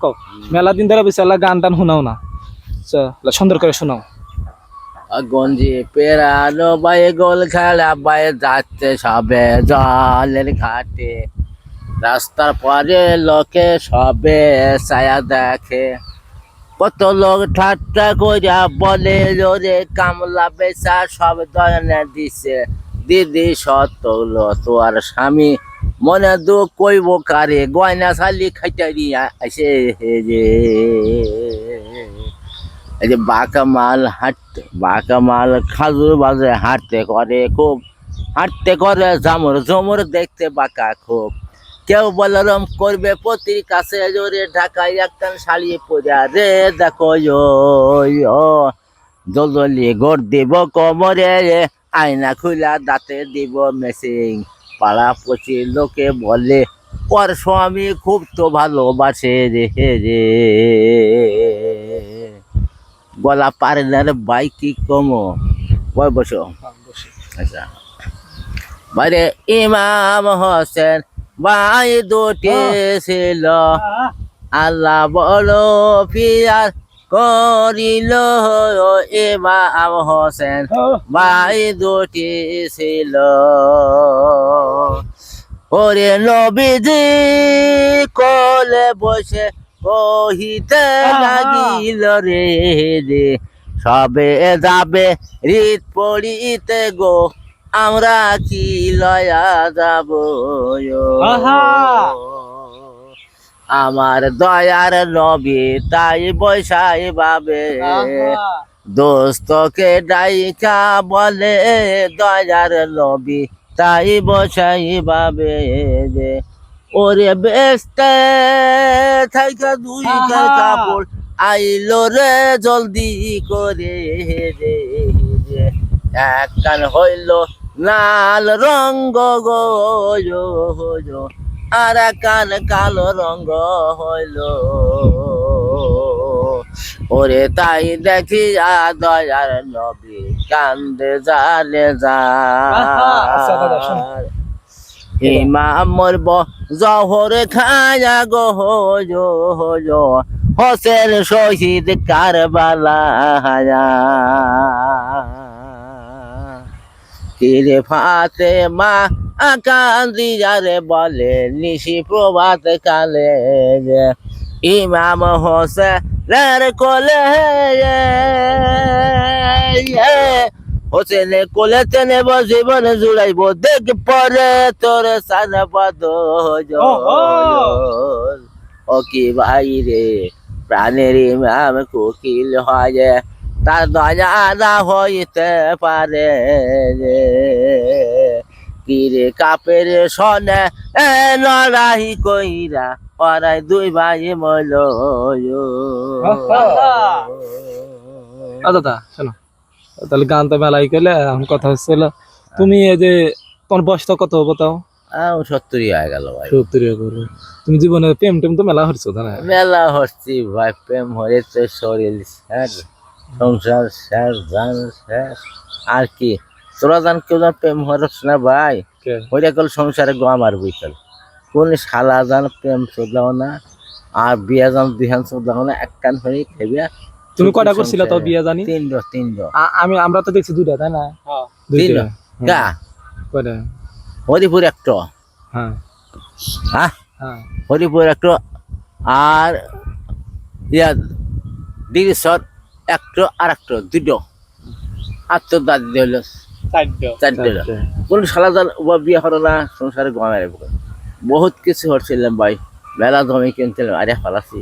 কও মেলা দিন ধরে বিশালা গান টান শোনাও না সুন্দর করে শোনাও। গঞ্জি পেরানো বায়ে গোল খেলা বায়ে যাচ্ছে সবে জলের ঘাটে, রাস্তার পরে লোকে সবে ছায়া দেখে, কত লোক ঠাট্টা করিয়া বলে রে কামলা বেচা সব দয়নে দিছে, দিদি সতল তোর স্বামী মনে দুঃখ কইব কারে, গয়না শালি খাইটা দিয়া আসে রে। এই যে বাঁকা মাল খাজুর বাজে হাঁটতে করে খুব, হাঁটতে করে ঝামর ঝমর দেখতে বাঁকা খুব, কেউ বলরম করবে পতির কাছে জোরে ঢাকায় একখান শাড়ি পরিয়া রে দেখো জলদি গোর দিব কোমরে রে, আয়না খুলা দাঁতে দিব মেশিং, পাড়া পচি লোকে বলে ওর স্বামী খুব তো ভালোবাসে রে রে। বলা পারে না রে ভাই কি কমো, বয় বসো। আচ্ছা বাইরে ইমাম হোসেন ভাই দুটি ছিল, আল্লাহ বড় পিয়ার করিল, ইমাম হোসেন ভাই দুটি ছিল, ওরে নবীজি কোলে বসে কহিতে লাগিল রে রে, সবে যাবে রীত পড়িতে গো, আমরা কি লয়া যাব, আমার দয়ার নবী তাই বৈশাই ভাবে, দোস্তকে ডাইকা বলে দয়ার নবী তাই বসাই ভাবে যে, ওরে বেস্তে থাইকা দুই কাপড় আইলো রে জলদি করে রে, এক কান হইল লাল রঙ্গ গো আর কান কালো রঙ্গ হইল, ওরে তাই দেখিয়া দয়ার নবী কান্দে জালে যা, ইমাম মরব জহর খায়া গো হোসেন শহীদ কারবালা, কিরে ফাতে মা কান্দিয়া রে বলে নিশি প্রভাত কালে, ইমাম হোসেন কোলে হোসেনে কোলে তেনে জীবন জুড়াইব, দেখ পরে তোর সানা পদ ও কি ভাই রে প্রাণের ইমাম কোকিল হয়, তার দয়া না হইতে পারে রে, কিরে কাপের সনে লড়াই কইরা ওরাই দুই ভাই মইল। দাদা শোনো তাহলে গান তো মেলাই করলে, এখন কথা হচ্ছিল তুমি এই যে তোমার বয়সটা কত হবো তাও? 70 হয়ে গেল ভাই। 70 করো তুমি জীবনে প্রেম টেম তো মেলা হরছো তাই না? মেলা হচ্ছি ভাই, প্রেম হয়ে তো শরীর শেষ, সংসার শেষ, জান শেষ, আর কি তোরা জান কেউ জান প্রেম হরস না ভাই, ওইটা কল সংসারে গো আমার বইকাল, কোন শালা জান প্রেম চোদাও না, আর বিয়া জান দিহান চোদাও না, এক কান হয়ে খেবে। তুমি কয়টা করছিল তো বিয়া জানি? 3 আমরা তো দেখছি 2টা তাই না? 2টা কা কয়টা? হরিপুর একটা, হ্যাঁ হ্যাঁ হ্যাঁ হরিপুর একটা, আর ইয়া দিরিশর একটা, আর একটা 2টো, আর তো দাদি হলো 4টা। কোন শালা জান বিয়ে হলো না, সংসারে গমের বহুত কিছু হচ্ছিলাম ভাই, মেলা জমি কিনছিলাম, আরে ফালাসি।